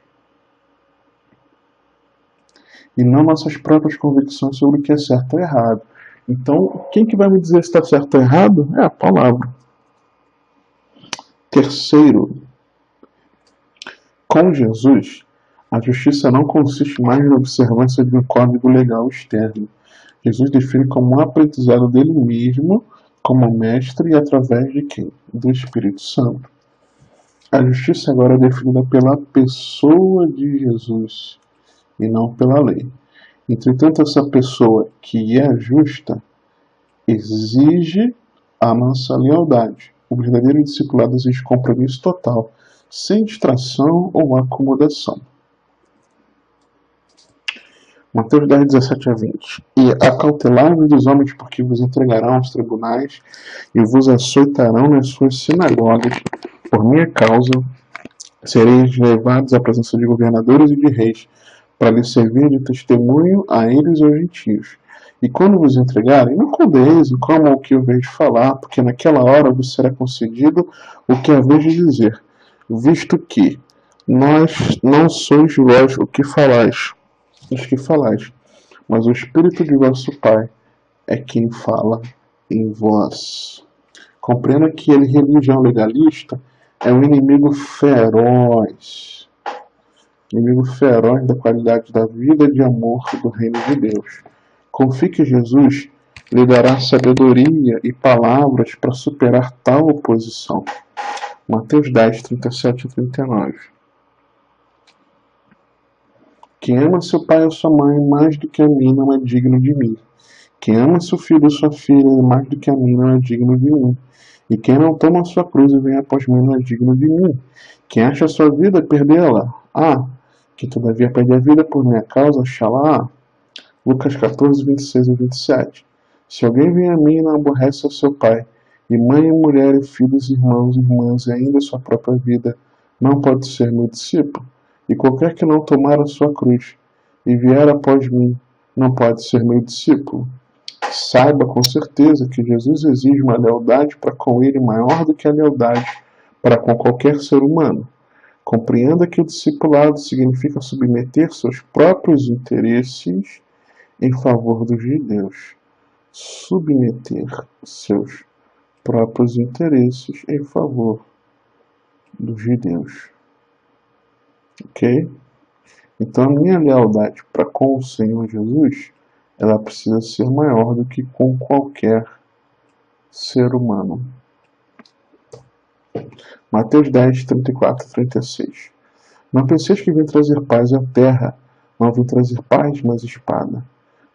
e não nossas próprias convicções sobre o que é certo ou errado. Então, quem que vai me dizer se está certo ou errado? É a palavra. Terceiro, com Jesus, a justiça não consiste mais na observância de um código legal externo. Jesus define como um aprendizado dele mesmo, como mestre e através de quem? Do Espírito Santo. A justiça agora é definida pela pessoa de Jesus e não pela lei. Entretanto, essa pessoa que é justa exige a nossa lealdade. O verdadeiro discipulado exige compromisso total, sem distração ou acomodação. Mateus 10, 17 a 20. E acautelai-vos dos homens, porque vos entregarão aos tribunais e vos açoitarão nas suas sinagogas. Por minha causa, sereis levados à presença de governadores e de reis, para lhes servir de testemunho a eles e aos gentios. E quando vos entregarem, não condeis e comam o que eu vejo falar, porque naquela hora vos será concedido o que haveis de dizer, visto que nós não sois vós os que falais, mas o Espírito de vosso Pai é quem fala em vós. Compreenda que a religião legalista é um inimigo feroz da qualidade da vida e de amor do reino de Deus. Confie que Jesus lhe dará sabedoria e palavras para superar tal oposição. Mateus 10, 37 a 39. Quem ama seu pai ou sua mãe mais do que a mim não é digno de mim. Quem ama seu filho ou sua filha mais do que a mim não é digno de mim. E quem não toma a sua cruz e vem após mim não é digno de mim. Quem acha a sua vida, perdê-la. Que todavia perde a vida por minha causa, achará. Lucas 14, 26 a 27. Se alguém vem a mim e não aborrece ao seu pai, e mãe, e mulher, e filhos, irmãos, irmãs, e ainda sua própria vida, não pode ser meu discípulo. E qualquer que não tomar a sua cruz e vier após mim, não pode ser meu discípulo. Saiba com certeza que Jesus exige uma lealdade para com ele maior do que a lealdade para com qualquer ser humano. Compreenda que o discipulado significa submeter seus próprios interesses em favor dos de Deus. Submeter seus próprios interesses em favor dos de Deus. Ok? Então a minha lealdade para com o Senhor Jesus, ela precisa ser maior do que com qualquer ser humano. Mateus 10, 34 a 36. Não penseis que vim trazer paz à terra, não vim trazer paz, mas espada.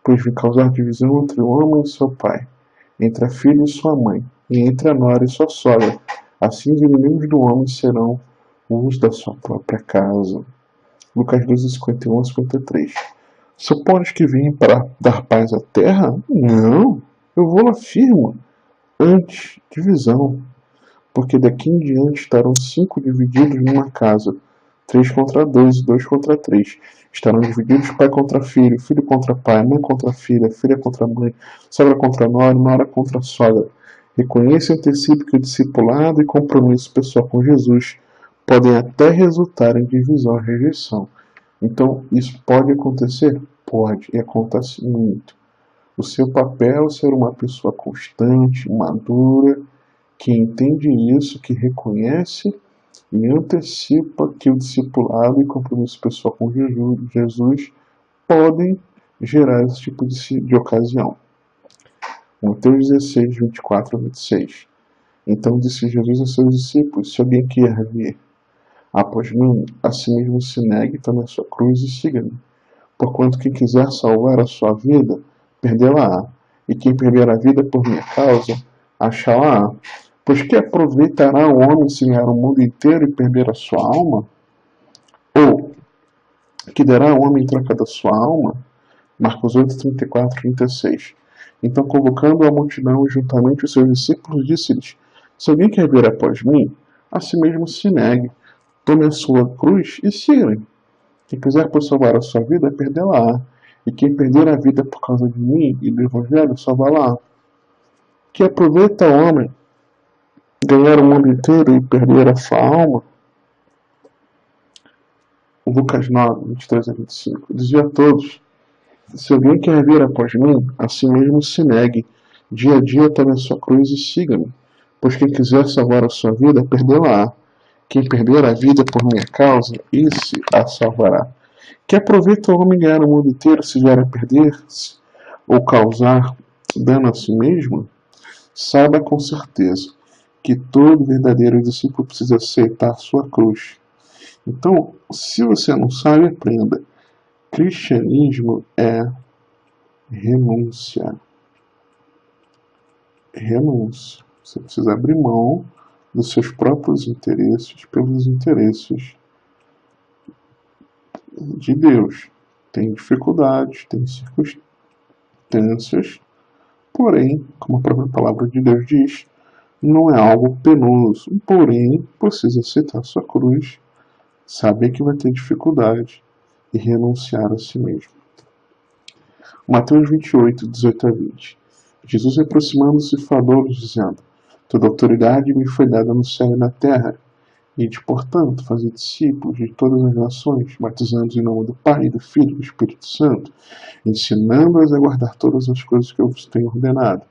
Pois vim causar divisão entre o homem e seu pai, entre a filha e sua mãe, e entre a nora e sua sogra. Assim os inimigos do homem serão os da sua própria casa. Lucas 12, 51 a 53. Supones que vim para dar paz à terra? Não, eu vou afirmo. Antes, divisão. Porque daqui em diante estarão 5 divididos numa casa, 3 contra 2 e 2 contra 3. Estarão divididos pai contra filho, filho contra pai, mãe contra filha, filha contra mãe, sogra contra nora, nora contra sogra. Reconheça e antecipe que o discipulado e compromisso pessoal com Jesus podem até resultar em divisão e rejeição. Então, isso pode acontecer? Pode, e acontece muito. O seu papel é ser uma pessoa constante, madura, que entende isso, que reconhece e antecipa que o discipulado e compromisso pessoal com Jesus podem gerar esse tipo de ocasião. Mateus 16, 24 a 26. Então disse Jesus a seus discípulos: se alguém quer vir após mim, a si mesmo se negue, tome a sua cruz e siga-me. Porquanto quem quiser salvar a sua vida, perdê-la-á. E quem perder a vida por minha causa, achá-la-á. Pois que aproveitará o homem se ganhar o mundo inteiro e perder a sua alma? Ou que dará o homem em troca da sua alma? Marcos 8, 34, 36. Então, convocando a multidão e juntamente os seus discípulos, disse-lhes: se alguém quer vir após mim, a si mesmo se negue, tome a sua cruz e siga-me. Quem quiser por salvar a sua vida, perdê-la-á. E quem perder a vida por causa de mim e do Evangelho, salvá-la-á. Que aproveita o homem ganhar o mundo inteiro e perder a sua alma? Lucas 9, 23 a 25. Dizia a todos: se alguém quer vir após mim, a si mesmo se negue. Dia a dia tome a sua cruz e siga-me. Pois quem quiser salvar a sua vida, perdê-la-á. Quem perder a vida por minha causa, esse a salvará. Que aproveita o homem ganhar o mundo inteiro se vier a perder-se ou causar dano a si mesmo? Saiba com certeza que todo verdadeiro discípulo precisa aceitar a sua cruz. Então, se você não sabe, aprenda. Cristianismo é renúncia. Renúncia. Você precisa abrir mão dos seus próprios interesses pelos interesses de Deus. Tem dificuldades, tem circunstâncias, porém, como a própria palavra de Deus diz, não é algo penoso. Porém, precisa aceitar a sua cruz, saber que vai ter dificuldade e renunciar a si mesmo. Mateus 28, 18 a 20. Jesus, aproximando-se, falou-lhes, dizendo: toda autoridade me foi dada no céu e na terra. Ide, portanto, fazer discípulos de todas as nações, batizando-os em nome do Pai, do Filho e do Espírito Santo, ensinando-os a guardar todas as coisas que eu vos tenho ordenado.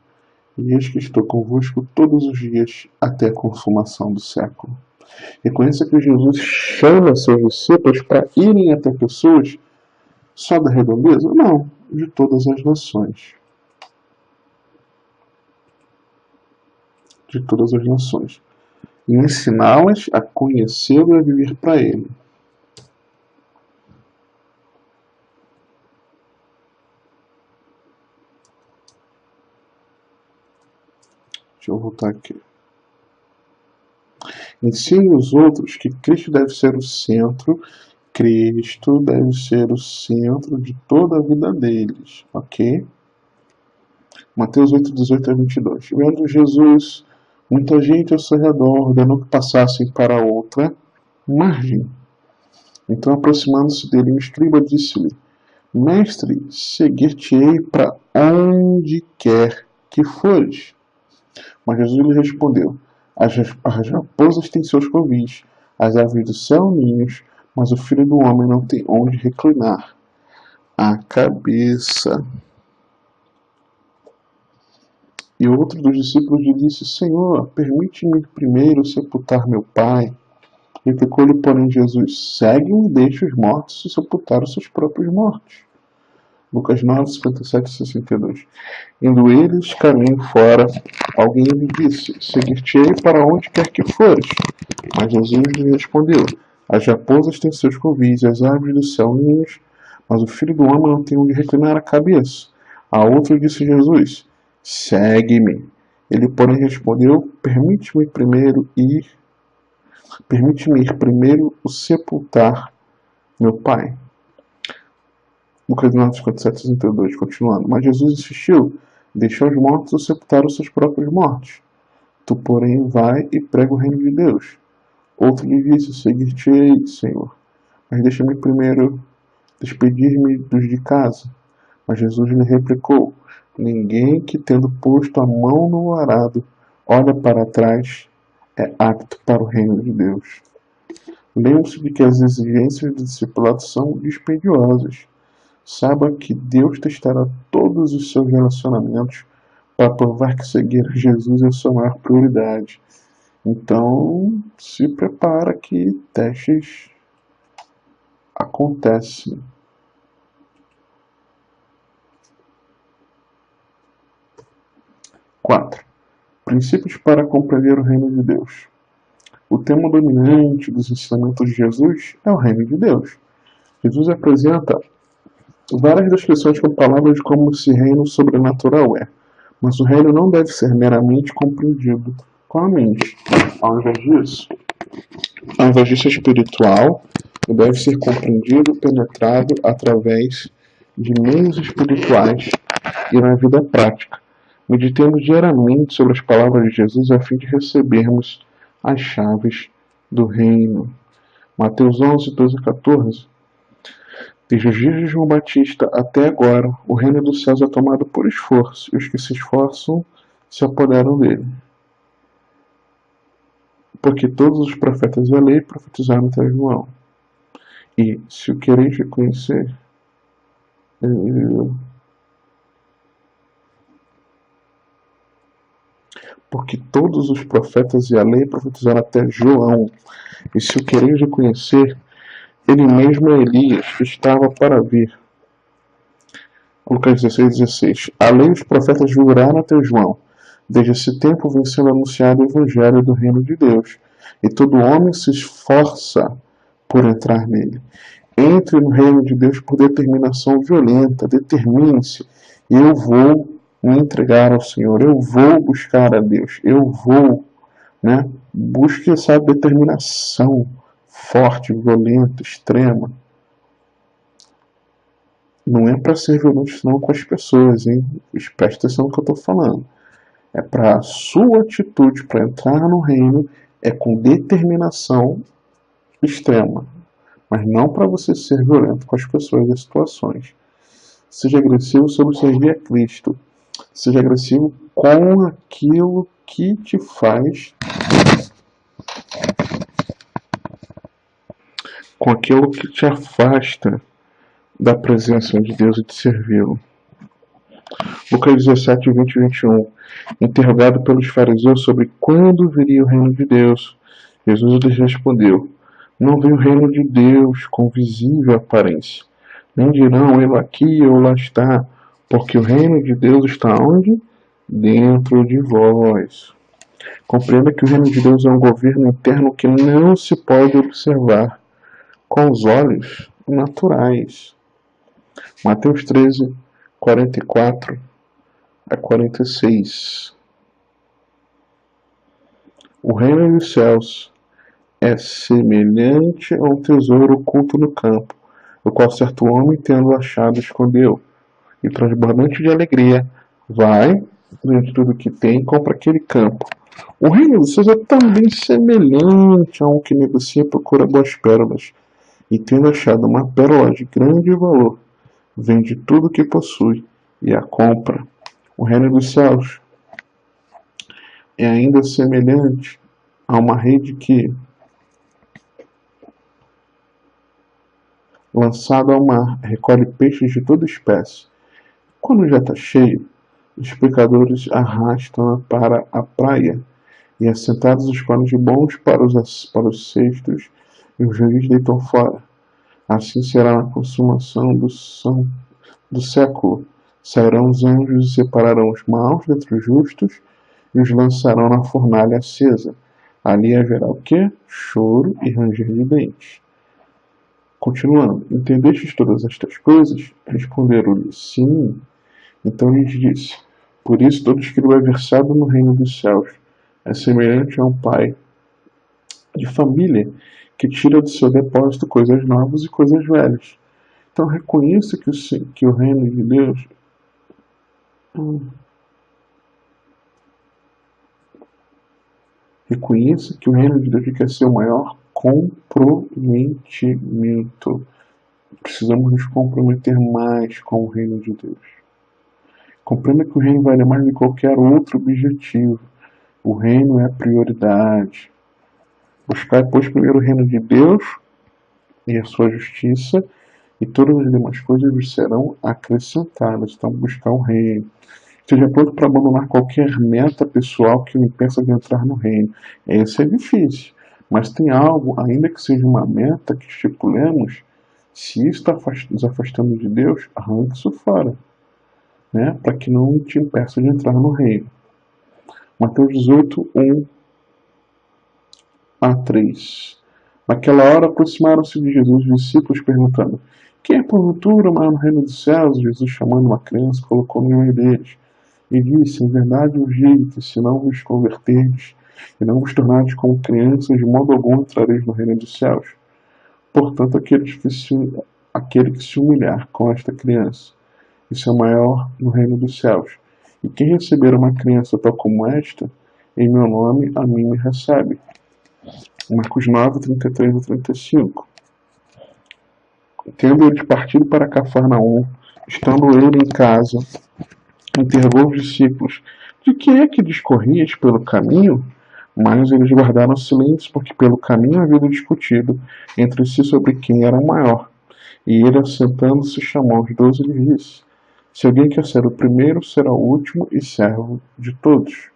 E eis que estou convosco todos os dias até a consumação do século. Reconheça que Jesus chama seus discípulos para irem até pessoas só da redondeza? Não, de todas as nações. De todas as nações. E ensiná-las a conhecê-lo e a viver para ele. Deixa eu voltar aqui. Ensine os outros que Cristo deve ser o centro. Cristo deve ser o centro de toda a vida deles. Ok? Mateus 8, 18 a 22. Vendo Jesus, muita gente ao seu redor ordenou que passassem para outra margem. Então, aproximando-se dele, um escriba disse-lhe: Mestre, seguir-te-ei para onde quer que fores. Mas Jesus lhe respondeu: as raposas têm seus covis, as aves do céu ninhos, mas o Filho do Homem não tem onde reclinar a cabeça. E outro dos discípulos lhe disse: Senhor, permite-me primeiro sepultar meu pai. Replicou-lhe, porém, Jesus: segue-me e deixe os mortos se sepultar os seus próprios mortos. Lucas 9, 57 e 62. Indo eles caminho fora, alguém lhe disse: seguir-te-ei para onde quer que fores. Mas Jesus lhe respondeu: as raposas têm seus covis, as aves do céu ninhos, mas o Filho do Homem não tem onde reclinar a cabeça. A outro disse Jesus: segue-me. Ele, porém, respondeu: permite-me primeiro ir Permite-me ir primeiro o sepultar meu pai. Lucas 9, 57, 62, continuando. Mas Jesus insistiu: deixa os mortos sepultar os seus próprios mortos. Tu, porém, vai e prega o reino de Deus. Outro lhe disse: seguir-te-ei, Senhor, mas deixa-me primeiro despedir-me dos de casa. Mas Jesus lhe replicou: ninguém que, tendo posto a mão no arado, olha para trás, é apto para o reino de Deus. Lembre-se de que as exigências do discipulado são dispendiosas. Saiba que Deus testará todos os seus relacionamentos para provar que seguir a Jesus é a sua maior prioridade. Então, se prepara que testes acontecem. 4. Princípios para compreender o reino de Deus. O tema dominante dos ensinamentos de Jesus é o reino de Deus. Jesus apresenta várias descrições com palavras de como esse reino sobrenatural é, mas o reino não deve ser meramente compreendido com a mente. Ao invés disso é espiritual e deve ser compreendido, penetrado através de meios espirituais e na vida prática. Meditemos diariamente sobre as palavras de Jesus a fim de recebermos as chaves do reino. Mateus 11, 12 e 14. Desde os dias de João Batista até agora, o reino dos céus é tomado por esforço, e os que se esforçam se apoderam dele. Porque todos os profetas da lei profetizaram até João. E, se o quereis reconhecer, porque todos os profetas e a lei profetizaram até João. E se o quereis reconhecer, ele mesmo é Elias, que estava para vir. Lucas 16, 16. A lei e os profetas juraram até João. Desde esse tempo vem sendo anunciado o evangelho do reino de Deus, e todo homem se esforça por entrar nele. Entre no reino de Deus por determinação violenta. Determine-se. Eu vou me entregar ao Senhor. Eu vou buscar a Deus. Eu vou, Busque essa determinação forte, violenta, extrema. Não é para ser violento não com as pessoas, hein? Preste atenção no que eu estou falando. É para a sua atitude para entrar no reino, é com determinação extrema. Mas não para você ser violento com as pessoas e as situações. Seja agressivo sobre servir a Cristo. Seja agressivo com aquilo que te faz, com aquilo que te afasta da presença de Deus e de servi-lo. Lucas 17, 20 e 21. Interrogado pelos fariseus sobre quando viria o reino de Deus, Jesus lhes respondeu: não vem o reino de Deus com visível aparência. Nem dirão, ele aqui ou lá está, porque o reino de Deus está onde? Dentro de vós. Compreenda que o reino de Deus é um governo interno que não se pode observar com os olhos naturais. Mateus 13, 44 a 46. O reino dos céus é semelhante a um tesouro oculto no campo, o qual certo homem, tendo achado, escondeu, e transbordante de alegria, vai, de tudo que tem, compra aquele campo. O reino dos céus é também semelhante a um que negocia e procura boas pérolas, e tendo achado uma pérola de grande valor, vende tudo o que possui e a compra. O reino dos céus é ainda semelhante a uma rede que, lançada ao mar, recolhe peixes de toda espécie. Quando já está cheio, os pescadores arrastam-a para a praia, e assentados escolhem de bons para os cestos, e os juízes deitam fora. Assim será na consumação do século. Sairão os anjos e separarão os maus dentre os justos, e os lançarão na fornalha acesa. Ali haverá o quê? Choro e ranger de dentes. Continuando, entendestes todas estas coisas? Responderam-lhe, sim. Então lhes disse, por isso todo escriba é versado no reino dos céus. É semelhante a um pai de família que tira do seu depósito coisas novas e coisas velhas. Então reconheça que o reino de Deus reconheça que o reino de Deus quer ser o maior comprometimento. Precisamos nos comprometer mais com o reino de Deus. Compreenda que o reino vale mais de qualquer outro objetivo. O reino é a prioridade. Buscar, pois, primeiro o reino de Deus e a sua justiça, e todas as demais coisas vos serão acrescentadas. Então, buscar o reino. Esteja pronto para abandonar qualquer meta pessoal que o impeça de entrar no reino. Esse é difícil, mas tem algo, ainda que seja uma meta que estipulemos, se isso está nos afastando de Deus, arranque isso fora, né? Para que não te impeça de entrar no reino. Mateus 18, 1 a 3. Naquela hora aproximaram-se de Jesus os discípulos, perguntando: quem é porventura o maior no reino dos céus? Jesus, chamando uma criança, colocou no meio deles e disse: em verdade vos digo que se não vos converterdes e não vos tornardes como crianças, de modo algum entrareis no reino dos céus. Portanto, aquele que se humilhar com esta criança, isso é maior no reino dos céus. E quem receber uma criança tal como esta, em meu nome, a mim me recebe. Marcos 9, 33 a 35. Tendo ele partido para Cafarnaum, estando ele em casa, interrogou os discípulos: de que é que discorrias pelo caminho? Mas eles guardaram silêncio, porque pelo caminho haviam discutido entre si sobre quem era o maior. E ele, assentando-se, chamou os 12 e lhes disse: se alguém quer ser o primeiro, será o último e servo de todos.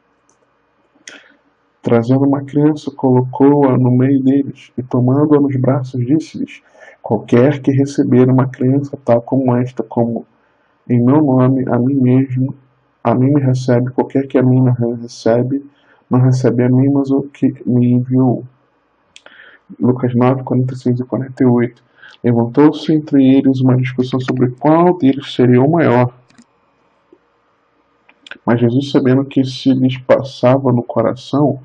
Trazendo uma criança, colocou-a no meio deles, e tomando-a nos braços, disse-lhes: qualquer que receber uma criança tal como esta, como em meu nome, a mim me recebe. Qualquer que a mim não recebe a mim, mas o que me enviou. Lucas 9, 46 e 48. Levantou-se entre eles uma discussão sobre qual deles seria o maior. Mas Jesus, sabendo que se lhes passava no coração,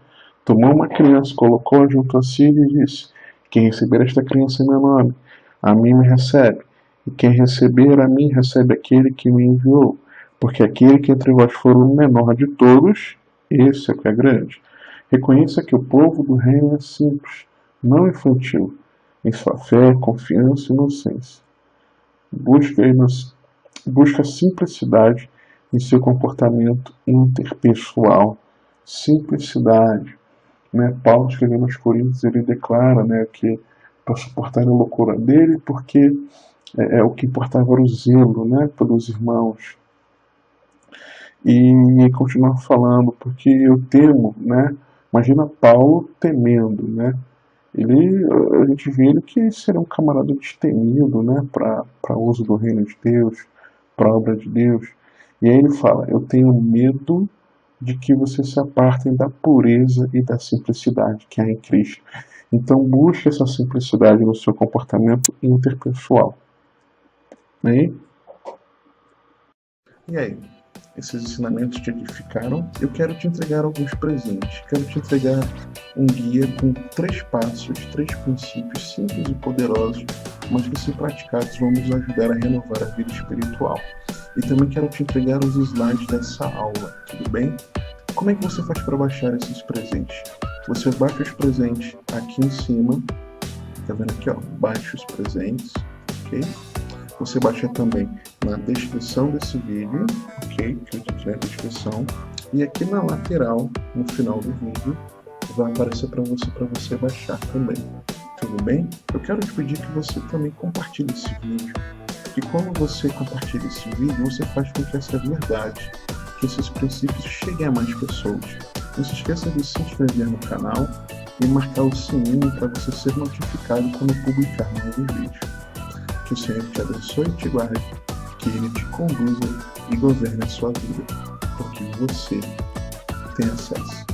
tomou uma criança, colocou-a junto a si e disse: quem receber esta criança em meu nome, a mim me recebe. E quem receber a mim, recebe aquele que me enviou. Porque aquele que entre vós for o menor de todos, esse é o que é grande. Reconheça que o povo do reino é simples, não infantil, em sua fé, confiança e inocência. Busca simplicidade em seu comportamento interpessoal. Simplicidade. Né? Paulo, escrevendo aos Coríntios, ele declara, né, que para suportar a loucura dele, porque o que importava era o zelo, né, pelos irmãos. E continuar falando, porque eu temo, né? Imagina Paulo temendo, né? A gente vê ele que seria um camarada destemido, né? Para uso do reino de Deus, para a obra de Deus. E aí ele fala: eu tenho medo de que vocês se apartem da pureza e da simplicidade que há em Cristo. Então busque essa simplicidade no seu comportamento interpessoal. E aí? Esses ensinamentos te edificaram? Eu quero te entregar alguns presentes. Quero te entregar um guia com 3 passos, 3 princípios simples e poderosos, mas que, se praticados, vão nos ajudar a renovar a vida espiritual. E também quero te entregar os slides dessa aula, tudo bem? Como é que você faz para baixar esses presentes? Você baixa os presentes aqui em cima, tá vendo aqui, ó, baixa os presentes, ok? Você baixa também na descrição desse vídeo, ok? Clique aqui na descrição. E aqui na lateral, no final do vídeo, vai aparecer para você baixar também. Tudo bem? Eu quero te pedir que você também compartilhe esse vídeo. E quando você compartilha esse vídeo, você faz com que essa verdade, que esses princípios cheguem a mais pessoas. Não se esqueça de se inscrever no canal e marcar o sininho para você ser notificado quando eu publicar novos vídeos. Que o Senhor te abençoe e te guarde, que Ele te conduza e governe a sua vida, porque você tem acesso.